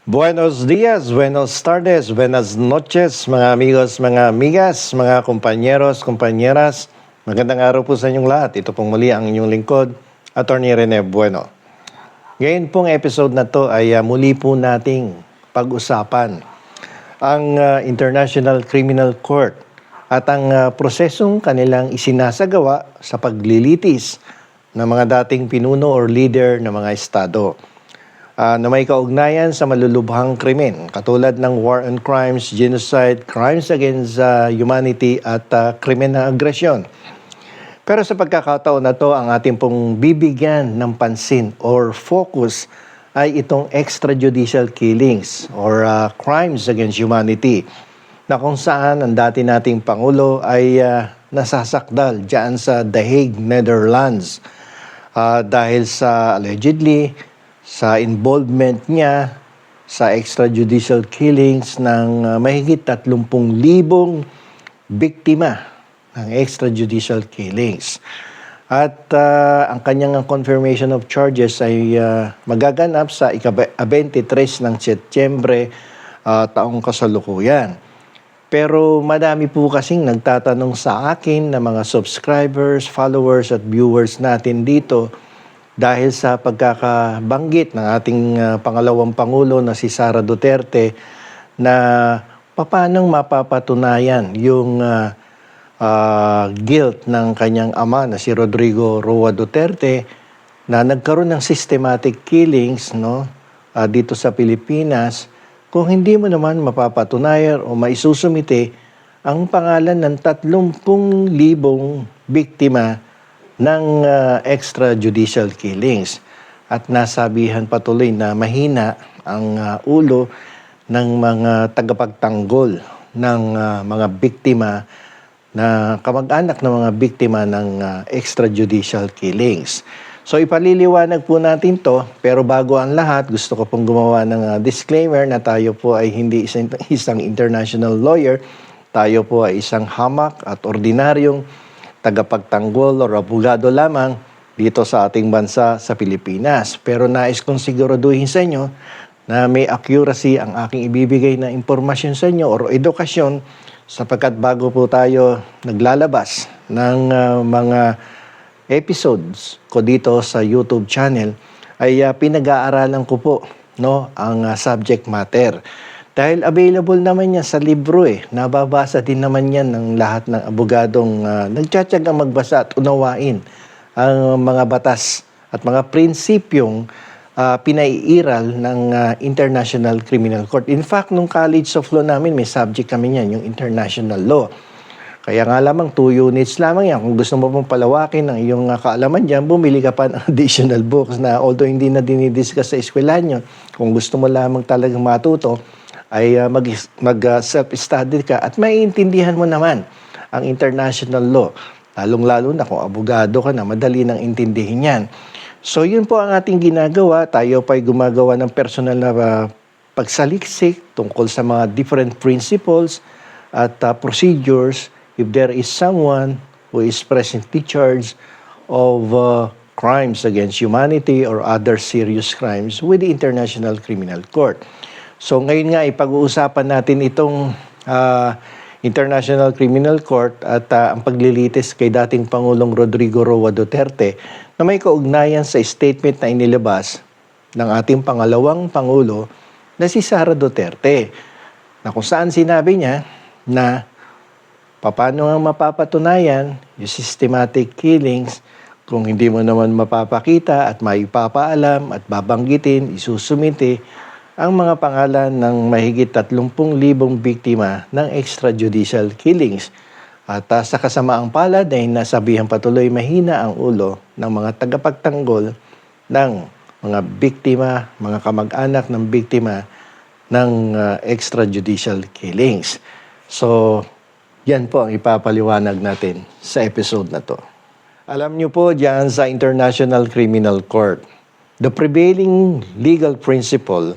Buenos días, buenos tardes, buenas noches, mga amigos, mga amigas, mga kompanyeros, kompanyeras. Magandang araw po sa inyong lahat. Ito pong muli ang inyong lingkod, Attorney Rene Bueno. Ngayon pong episode na to ay muli po nating pag-usapan ang International Criminal Court at ang prosesong kanilang isinasagawa sa paglilitis ng mga dating pinuno or leader ng mga estado. Na may kaugnayan sa malulubhang krimen katulad ng war on crimes, genocide, crimes against humanity at krimen ng agresyon. Pero sa pagkakataon na to, ang ating pong bibigyan ng pansin or focus ay itong extrajudicial killings or crimes against humanity na kung saan ang dati nating Pangulo ay nasasakdal dyan sa The Hague, Netherlands dahil sa allegedly sa involvement niya sa extrajudicial killings ng mahigit 30,000 biktima ng extrajudicial killings. At ang kanyang confirmation of charges ay magaganap sa ika-23 ng Setyembre taong kasalukuyan. Pero madami po kasing nagtatanong sa akin na mga subscribers, followers at viewers natin dito dahil sa pagkakabanggit ng ating pangalawang Pangulo na si Sara Duterte na paano mapapatunayan yung guilt ng kanyang ama na si Rodrigo Roa Duterte na nagkaroon ng systematic killings dito sa Pilipinas kung hindi mo naman mapapatunayan o maisusumite ang pangalan ng 30,000 biktima ng extrajudicial killings. At nasabihan patuloy na mahina ang ulo ng mga tagapagtanggol ng mga biktima na kamag-anak ng mga biktima ng extrajudicial killings. So ipaliliwanag po natin to, pero bago ang lahat, gusto ko pong gumawa ng disclaimer na tayo po ay hindi isang international lawyer. Tayo po ay isang hamak at ordinaryong tagapagtanggol o abogado lamang dito sa ating bansa sa Pilipinas. Pero nais kong siguraduhin sa inyo na may accuracy ang aking ibibigay na impormasyon sa inyo o edukasyon sapagkat bago po tayo naglalabas ng mga episodes ko dito sa YouTube channel ay pinag-aaralan ko po ang subject matter. Dahil available naman yan sa libro nababasa din naman yan ng lahat ng abogadong nagtsatsagang magbasa at unawain ang mga batas at mga prinsipyong pinaiiral ng International Criminal Court. In fact, nung College of Law namin, may subject kami niyan, yung International Law. Kaya nga lamang, 2 units lamang yan. Kung gusto mo pong palawakin ang iyong kaalaman dyan, bumili ka pa ng additional books na although hindi na dinidiscuss sa eskwelahan nyo, kung gusto mo lamang talagang matuto, ay mag-self-study ka at maiintindihan mo naman ang international law. Lalong-lalo na kung abogado ka na, madali nang intindihin yan. So yun po ang ating ginagawa. Tayo pa ay gumagawa ng personal na pagsaliksik tungkol sa mga different principles at procedures if there is someone who is presently charged of crimes against humanity or other serious crimes with the International Criminal Court. So ngayon nga ipag-uusapan natin itong International Criminal Court at ang paglilitis kay dating Pangulong Rodrigo Roa Duterte na may kaugnayan sa statement na inilabas ng ating pangalawang Pangulo na si Sara Duterte na kung saan sinabi niya na paano nga mapapatunayan yung systematic killings kung hindi mo naman mapapakita at maipapaalam at babanggitin, isusumite ang mga pangalan ng mahigit 30,000 biktima ng extrajudicial killings. At sa kasamaang palad ay nasabihan patuloy mahina ang ulo ng mga tagapagtanggol ng mga biktima, mga kamag-anak ng biktima ng extrajudicial killings. So, yan po ang ipapaliwanag natin sa episode na to. Alam niyo po diyan sa International Criminal Court, the prevailing legal principle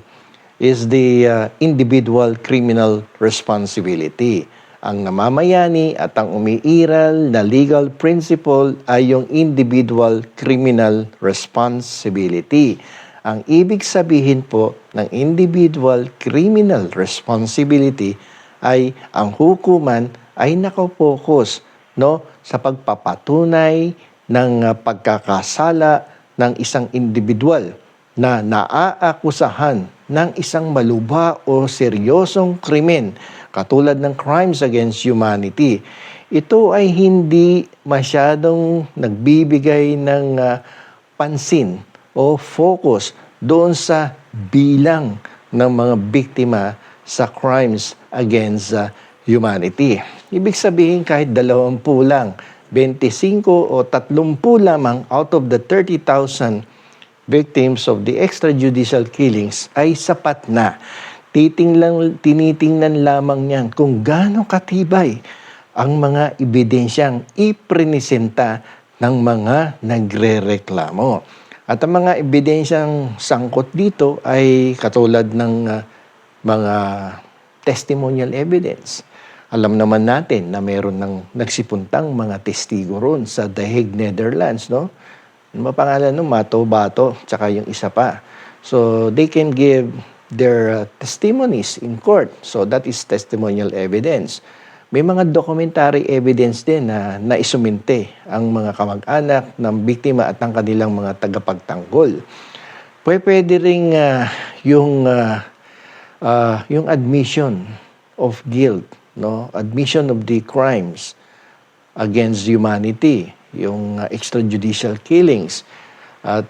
is the individual criminal responsibility. Ang namamayani at ang umiiral na legal principle ay yung individual criminal responsibility. Ang ibig sabihin po ng individual criminal responsibility ay ang hukuman ay nakapokus, no, sa pagpapatunay ng pagkakasala ng isang individual na naaakusahan ng isang malubha o seryosong krimen katulad ng crimes against humanity. Ito ay hindi masyadong nagbibigay ng pansin o focus doon sa bilang ng mga biktima sa crimes against humanity. Ibig sabihin kahit 20 lang, 25 o 30 lamang out of the 30,000 victims of the extrajudicial killings ay sapat na. Tinitingnan lamang niyan kung gaano katibay ang mga ebidensyang iprinisenta ng mga nagrereklamo. At ang mga ebidensyang sangkot dito ay katulad ng mga testimonial evidence. Alam naman natin na meron ng nagsipuntang mga testigo ron sa The Hague, Netherlands, no? Ano pangalan no? Mato Bato, tsaka yung isa pa. So, they can give their testimonies in court. So, that is testimonial evidence. May mga documentary evidence din na naisuminte ang mga kamag-anak ng biktima at ng kanilang mga tagapagtanggol. Pwede ring yung admission of guilt, no? Admission of the crimes against humanity, yung extrajudicial killings. At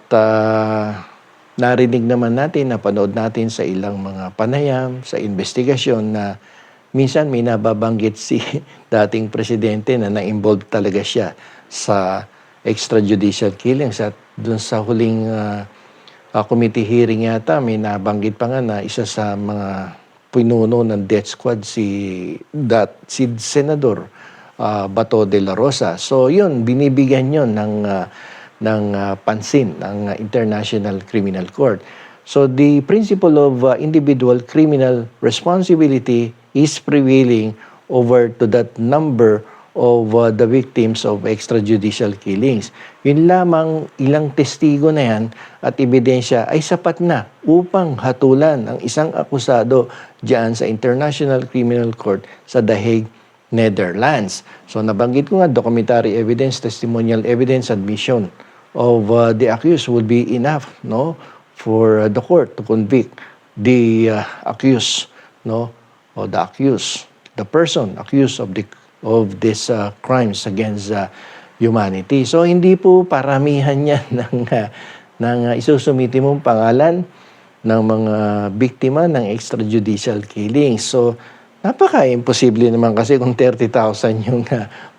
narinig naman natin, napanood natin sa ilang mga panayam, sa investigasyon na minsan may nababanggit si dating presidente na na-involved talaga siya sa extrajudicial killings. At dun sa huling committee hearing yata, may nabanggit pa nga na isa sa mga pinuno ng death squad si Senador Bato de la Rosa. So yun, binibigyan yun ng pansin ng International Criminal Court. So the principle of individual criminal responsibility is prevailing over to that number of the victims of extrajudicial killings. Yun lamang ilang testigo na yan at ebidensya ay sapat na upang hatulan ang isang akusado diyan sa International Criminal Court sa The Hague, Netherlands. So nabanggit ko nga, documentary evidence, testimonial evidence, admission of the accused would be enough, no, for the court to convict the accused, no, or the accused, the person accused of these crimes against humanity. So hindi po paramihan yan ng isusumiti mong pangalan ng mga biktima ng extrajudicial killings. So napaka-imposible naman kasi kung 30,000 yung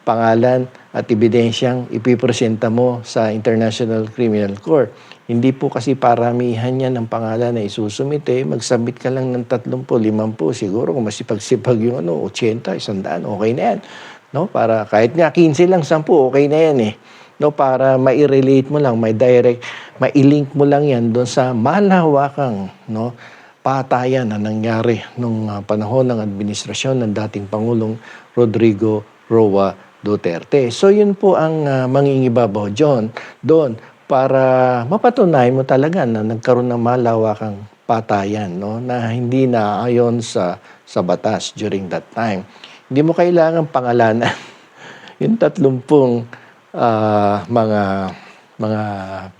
pangalan at ebidensyang ipipresenta mo sa International Criminal Court. Hindi po kasi paramihan yan ng pangalan na isusumite. Mag-submit ka lang ng 30, 50. Siguro kung masipag-sipag yung 80, 100, okay na yan. No? Para kahit nga 15 lang, 10, okay na yan eh. No? Para mai-relate mo lang, mai-link mo lang yan doon sa malawakang, no, patayan na nangyari nung panahon ng administrasyon ng dating Pangulong Rodrigo Roa Duterte. So yun po ang mangingibabaw doon para mapatunayan mo talaga na nagkaroon ng malawakang patayan, no, na hindi naayon sa batas during that time. Hindi mo kailangan pangalanan yung 30 mga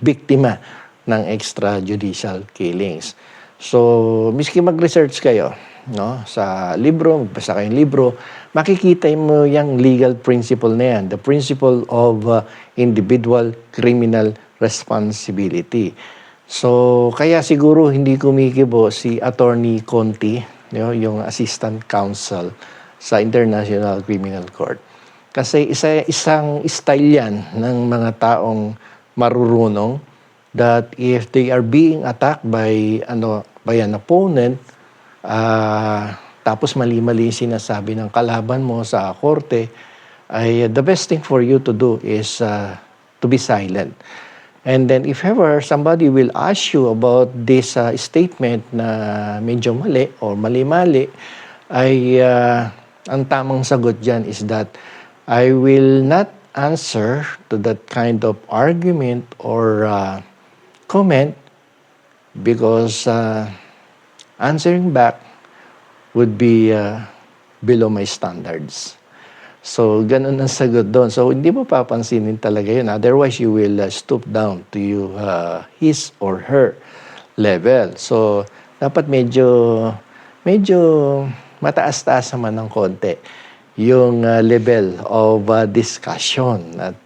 biktima ng extrajudicial killings. So, miski mag-research kayo, no, sa libro, magbasa kayong libro, makikita mo yung legal principle na yan, the principle of individual criminal responsibility. So, kaya siguro hindi kumikibo si Attorney Conti, yung Assistant Counsel sa International Criminal Court. Kasi isang style yan ng mga taong marurunong that if they are being attacked by an opponent, tapos mali-mali sinasabi ng kalaban mo sa korte, ay the best thing for you to do is to be silent. And then if ever somebody will ask you about this statement na medyo mali or mali-mali, ay ang tamang sagot dyan is that I will not answer to that kind of argument or comment because answering back would be below my standards. So, ganun ang sagot doon. So, hindi mo papansinin talaga yun. Otherwise, you will stoop down to his or her level. So, dapat medyo mataas-taas naman ng konti yung level of discussion. At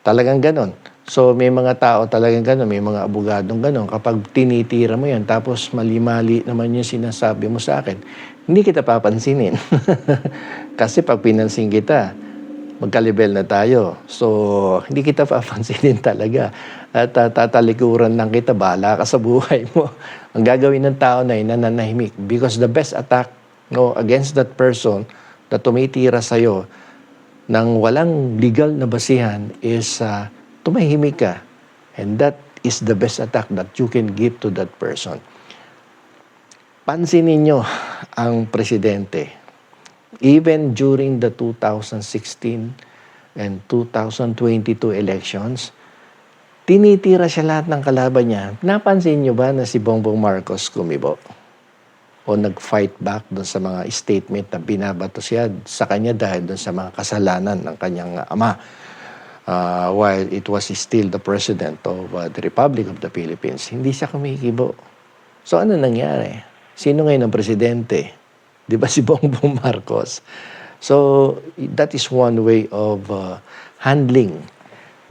talagang ganun. So, may mga tao talagang ganun, may mga abogadong ganun. Kapag tinitira mo yan, tapos mali-mali naman yung sinasabi mo sa akin, hindi kita papansinin. Kasi pag pinansin kita, magka-level na tayo. So, hindi kita papansinin talaga. At tatalikuran lang kita, bahala ka sa buhay mo. Ang gagawin ng tao na yun, nananahimik. Because the best attack against that person na tumitira sa'yo nang walang legal na basihan is tumahimik ka. And that is the best attack that you can give to that person. Pansinin nyo ang presidente. Even during the 2016 and 2022 elections, tinitira siya lahat ng kalaban niya. Napansin nyo ba na si Bongbong Marcos kumibo? O nag-fight back doon sa mga statement na binabato siya sa kanya dahil doon sa mga kasalanan ng kanyang ama. While it was still the president of the Republic of the Philippines, hindi siya kumikibo. So ano nangyari? Sino ngayon ang presidente? Di ba si Bongbong Marcos? So that is one way of handling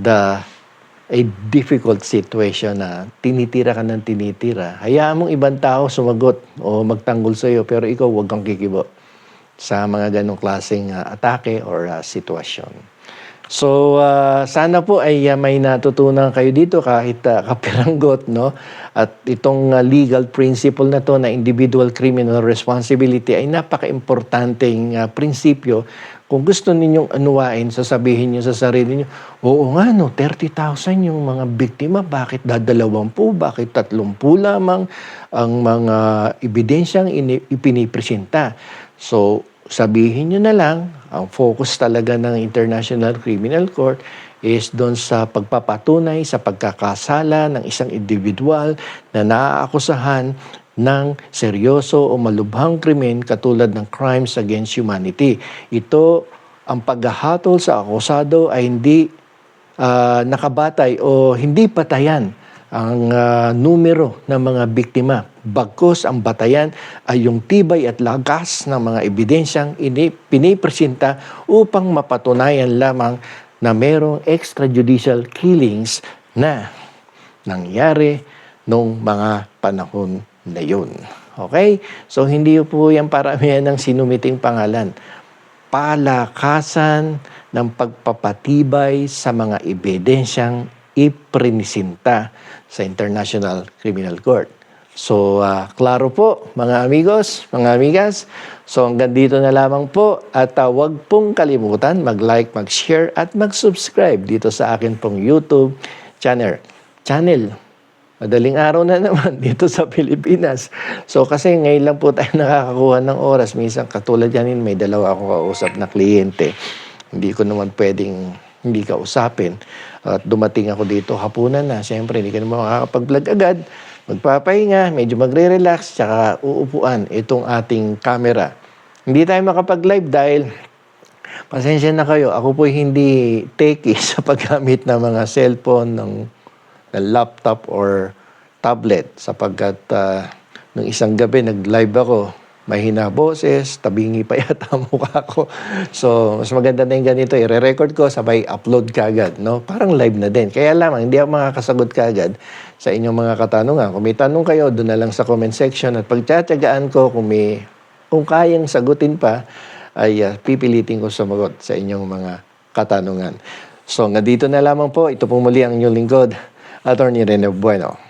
a difficult situation na tinitira ka ng tinitira. Hayaan mong ibang tao sumagot o magtanggol sa iyo, pero ikaw huwag kang kikibo sa mga ganong klaseng atake or sitwasyon. So, sana po ay may natutunan kayo dito kahit kapiranggot, no? At itong legal principle na to na individual criminal responsibility ay napaka-importanteng prinsipyo. Kung gusto ninyong anuwain, sasabihin nyo sa sarili nyo, oo nga, no, 30,000 yung mga biktima, bakit 20? Bakit 30 lamang ang mga ebidensyang ipinipresenta? So, sabihin nyo na lang, ang focus talaga ng International Criminal Court is doon sa pagpapatunay sa pagkakasala ng isang individual na naaakusahan ng seryoso o malubhang krimen katulad ng crimes against humanity. Ito, ang paghahatol sa akusado ay hindi nakabatay o hindi patayan ang numero ng mga biktima. Bagkus ang batayan ay yung tibay at lakas ng mga ebidensyang pinipresenta upang mapatunayan lamang na merong extrajudicial killings na nangyari nung mga panahon na yun. Okay? So, hindi po yan paramihan ng sinumiting pangalan. Palakasan ng pagpapatibay sa mga ebidensyang iprinisinta sa International Criminal Court. So, klaro po, mga amigos, mga amigas. So, hanggang dito na lamang po. At huwag pong kalimutan mag-like, mag-share, at mag-subscribe dito sa akin pong YouTube channel. Madaling araw na naman dito sa Pilipinas. So, kasi ngayon lang po tayo nakakakuha ng oras. Minsan, katulad yan, may dalawa akong kausap na kliyente. Hindi ko naman pwedeng hindi kausapin. At dumating ako dito hapunan na. Siyempre, hindi ka naman makakapag-vlog agad. Magpapahinga, medyo magre-relax, tsaka uupuan itong ating camera. Hindi tayo makapag-live dahil pasensya na kayo, ako po hindi techie sa paggamit ng mga cellphone, ng laptop or tablet sapagkat nung isang gabi nag-live ako, mahina boses, tabingi pa yata mukha ko. So, mas maganda na yung ganito, i-record ko, sabay upload kagad, no? Parang live na din. Kaya lamang, hindi ako makakasagot kagad sa inyong mga katanungan. Kung may tanong kayo, doon na lang sa comment section at pagtsatsagaan ko kung kayang sagutin pa, ay pipilitin ko sumagot sa inyong mga katanungan. So, nga dito na lamang po, ito po muli ang inyong lingkod, Attorney Rene Bueno.